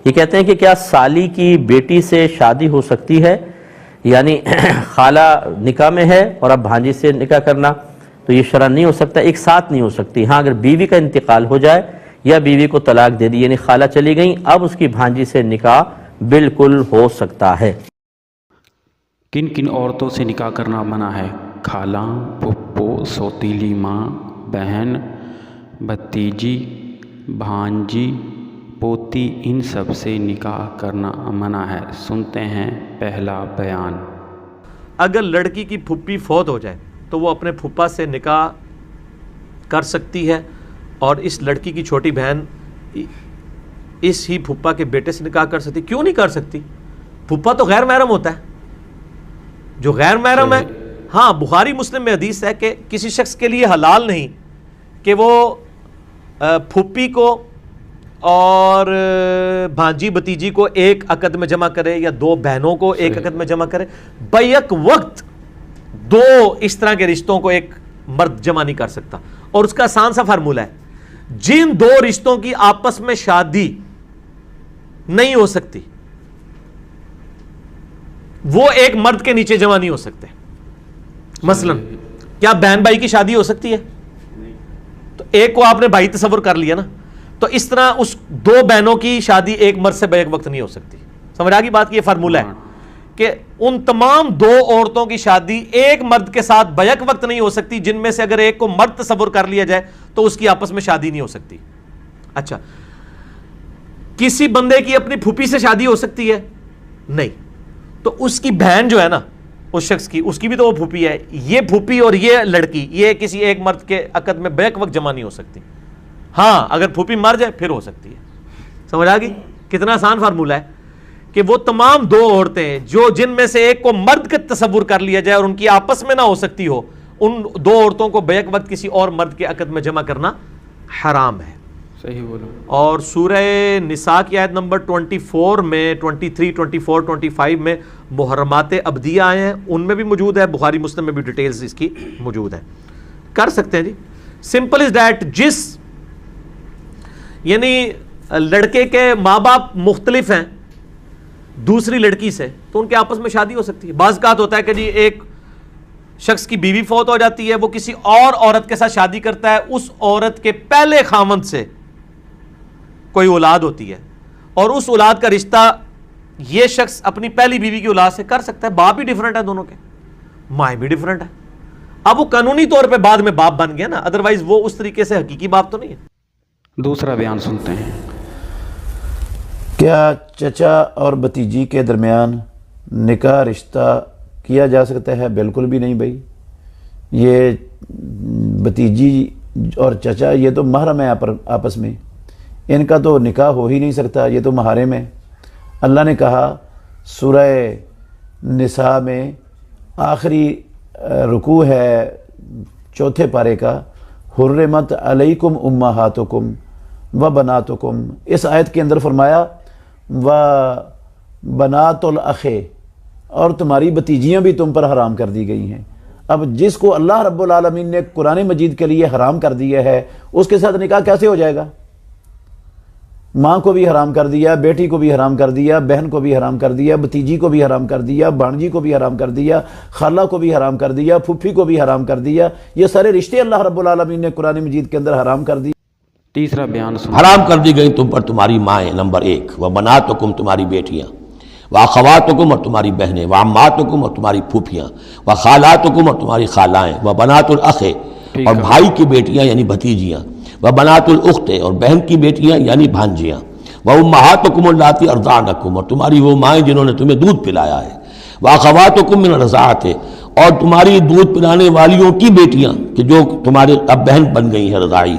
یہ کہتے ہیں کہ کیا سالی کی بیٹی سے شادی ہو سکتی ہے؟ یعنی خالہ نکاح میں ہے اور اب بھانجی سے نکاح کرنا، تو یہ شرعاً نہیں ہو سکتا، ایک ساتھ نہیں ہو سکتی۔ ہاں اگر بیوی کا انتقال ہو جائے یا بیوی کو طلاق دے دی، یعنی خالہ چلی گئیں، اب اس کی بھانجی سے نکاح بالکل ہو سکتا ہے۔ کن کن عورتوں سے نکاح کرنا منع ہے؟ خالہ، پھپھو، سوتیلی ماں، بہن، بھتیجی، بھانجی، پوتی، ان سب سے نکاح کرنا منع ہے۔ سنتے ہیں پہلا بیان۔ اگر لڑکی کی پھپھی فوت ہو جائے تو وہ اپنے پھپھا سے نکاح کر سکتی ہے، اور اس لڑکی کی چھوٹی بہن اس ہی پھپھا کے بیٹے سے نکاح کر سکتی؟ کیوں نہیں کر سکتی؟ پھپھا تو غیر محرم ہوتا ہے، جو غیر محرم ہے۔ ہاں، بخاری مسلم میں حدیث ہے کہ کسی شخص کے لیے حلال نہیں کہ وہ پھپھی کو اور بھانجی بھتیجی کو ایک عقد میں جمع کرے یا دو بہنوں کو ایک عقد میں جمع کرے۔ بیک وقت دو اس طرح کے رشتوں کو ایک مرد جمع نہیں کر سکتا، اور اس کا آسان سا فارمولہ ہے، جن دو رشتوں کی آپس میں شادی نہیں ہو سکتی وہ ایک مرد کے نیچے جمع نہیں ہو سکتے۔ مثلا کیا بہن بھائی کی شادی ہو سکتی ہے؟ تو ایک کو آپ نے بھائی تصور کر لیا نا، تو اس طرح اس دو بہنوں کی شادی ایک مرد سے بیک وقت نہیں ہو سکتی۔ سمجھ آگی بات کی؟ یہ فارمولہ ہے کہ ان تمام دو عورتوں کی شادی ایک مرد کے ساتھ بیک وقت نہیں ہو سکتی، جن میں سے اگر ایک کو مرد تصور کر لیا جائے تو اس کی آپس میں شادی نہیں ہو سکتی۔ اچھا، کسی بندے کی اپنی پھوپھی سے شادی ہو سکتی ہے؟ نہیں، تو اس کی بہن جو ہے نا اس شخص کی، اس کی بھی تو وہ پھوپھی ہے۔ یہ پھوپھی اور یہ لڑکی یہ کسی ایک مرد کے عقد میں بیک وقت جمع نہیں ہو سکتی۔ ہاں اگر پھوپھی مر جائے پھر ہو سکتی ہے۔ سمجھ آ گئی؟ کتنا آسان فارمولہ ہے کہ وہ تمام دو عورتیں جو جن میں سے ایک کو مرد کا تصور کر لیا جائے اور ان کی آپس میں نہ ہو سکتی ہو، ان دو عورتوں کو بیک وقت کسی اور مرد کے عقد میں جمع کرنا حرام ہے۔ صحیح بولو۔ اور سورہ نساء کی آیت نمبر 24 میں 23، 24، 25 میں محرمات ابدیہ آئے ہیں، ان میں بھی موجود ہے، بخاری مسلم میں بھی ڈیٹیلز اس کی موجود ہے۔ کر سکتے ہیں جی، سمپل از دیٹ۔ یعنی لڑکے کے ماں باپ مختلف ہیں دوسری لڑکی سے، تو ان کے آپس میں شادی ہو سکتی ہے۔ بعض اوقات ہوتا ہے کہ جی ایک شخص کی بیوی فوت ہو جاتی ہے، وہ کسی اور عورت کے ساتھ شادی کرتا ہے، اس عورت کے پہلے خاوند سے کوئی اولاد ہوتی ہے، اور اس اولاد کا رشتہ یہ شخص اپنی پہلی بیوی کی اولاد سے کر سکتا ہے۔ باپ بھی ڈیفرنٹ ہے دونوں کے، مائیں بھی ڈیفرنٹ ہے۔ اب وہ قانونی طور پہ بعد میں باپ بن گیا نا، ادروائز وہ اس طریقے سے حقیقی باپ تو نہیں ہے۔ دوسرا بیان سنتے ہیں۔ کیا چچا اور بھتیجی کے درمیان نکاح رشتہ کیا جا سکتا ہے؟ بالکل بھی نہیں بھائی، یہ بھتیجی اور چچا یہ تو محرم ہیں آپس میں، ان کا تو نکاح ہو ہی نہیں سکتا، یہ تو محارم ہے۔ اللہ نے کہا سورہ نساء میں آخری رکوع ہے 4 پارے کا، حرمت علیکم امہاتکم و بناتکم، اس آیت کے اندر فرمایا و بنات الاخ، اور تمہاری بھتیجیاں بھی تم پر حرام کر دی گئی ہیں۔ اب جس کو اللہ رب العالمین نے قرآن مجید کے لیے حرام کر دیا ہے اس کے ساتھ نکاح کیسے ہو جائے گا؟ ماں کو بھی حرام کر دیا، بیٹی کو بھی حرام کر دیا، بہن کو بھی حرام کر دیا، بھتیجی کو بھی حرام کر دیا، بھانجی کو بھی حرام کر دیا، خالہ کو بھی حرام کر دیا، پھوپھی کو بھی حرام کر دیا۔ یہ سارے رشتے اللہ رب العالمین نے قرآن مجید کے اندر حرام کر دیے۔ تیسرا بیان سنتے ہیں۔ حرام کر دی گئی تم پر تمہاری مائیں، نمبر 1، وبناتکم تمہاری بیٹیاں، واخواتکم اور تمہاری بہنیں، وعماتکم اور تمہاری پھوپھیاں، وخالاتکم اور تمہاری خالائیں، وبنات الاخ اور بھائی کی بیٹیاں یعنی بھتیجیاں، وبنات الاخت اور بہن کی بیٹیاں یعنی بھانجیاں، وامہاتکم اللاتی ارضعنکم اور تمہاری وہ مائیں جنہوں نے تمہیں دودھ پلایا ہے، واخواتکم من الرضاعۃ اور تمہاری دودھ پلانے والیوں کی بیٹیاں کہ جو تمہارے اب بہن بن گئی ہیں رضاعی،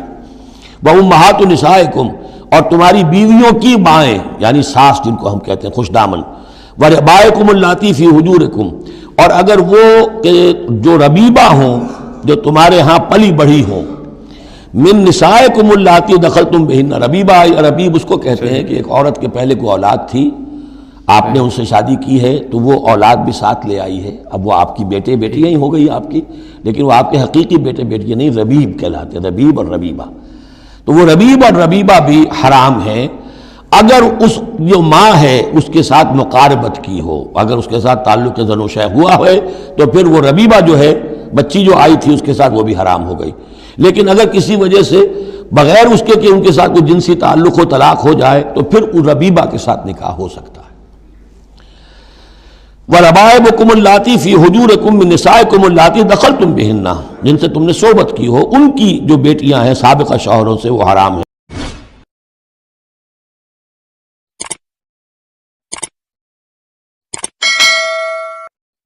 وامہات نسائکم اور تمہاری بیویوں کی مائیں یعنی ساس جن کو ہم کہتے ہیں خوش دامن، وربائکم اللاتی فی حجورکم اور اگر وہ کہ جو ربیبہ ہوں جو تمہارے ہاں پلی بڑھی ہوں، من نسائکم اللاتی دخلتم بہن، ربیبہ ربیب اس کو کہتے ہیں کہ ایک عورت کے پہلے کوئی اولاد تھی، آپ نے ان سے شادی کی ہے تو وہ اولاد بھی ساتھ لے آئی ہے، اب وہ آپ کی بیٹے بیٹیاں ہی ہو گئی آپ کی، لیکن وہ آپ کے حقیقی بیٹے بیٹیاں نہیں، ربیب کہلاتے ہیں، ربیب اور ربیبہ۔ تو وہ ربیب اور ربیبہ بھی حرام ہیں۔ اگر اس جو ماں ہے اس کے ساتھ مقاربت کی ہو، اگر اس کے ساتھ تعلق زن و شہ ہوا ہے تو پھر وہ ربیبہ جو ہے بچی جو آئی تھی اس کے ساتھ وہ بھی حرام ہو گئی. لیکن اگر کسی وجہ سے بغیر اس کے کہ ان کے ساتھ کوئی جنسی تعلق ہو طلاق ہو جائے تو پھر اس ربیبہ کے ساتھ نکاح ہو سکتا ہے. وَرَبَائِبُكُمُ اللَّاتِي فِي حُجُورِكُم مِّن نِّسَائِكُمُ اللَّاتِي دَخَلْتُم بِهِنَّ، جن سے تم نے صحبت کی ہو، ان کی جو بیٹیاں ہیں سابقہ شوہروں سے وہ حرام ہیں.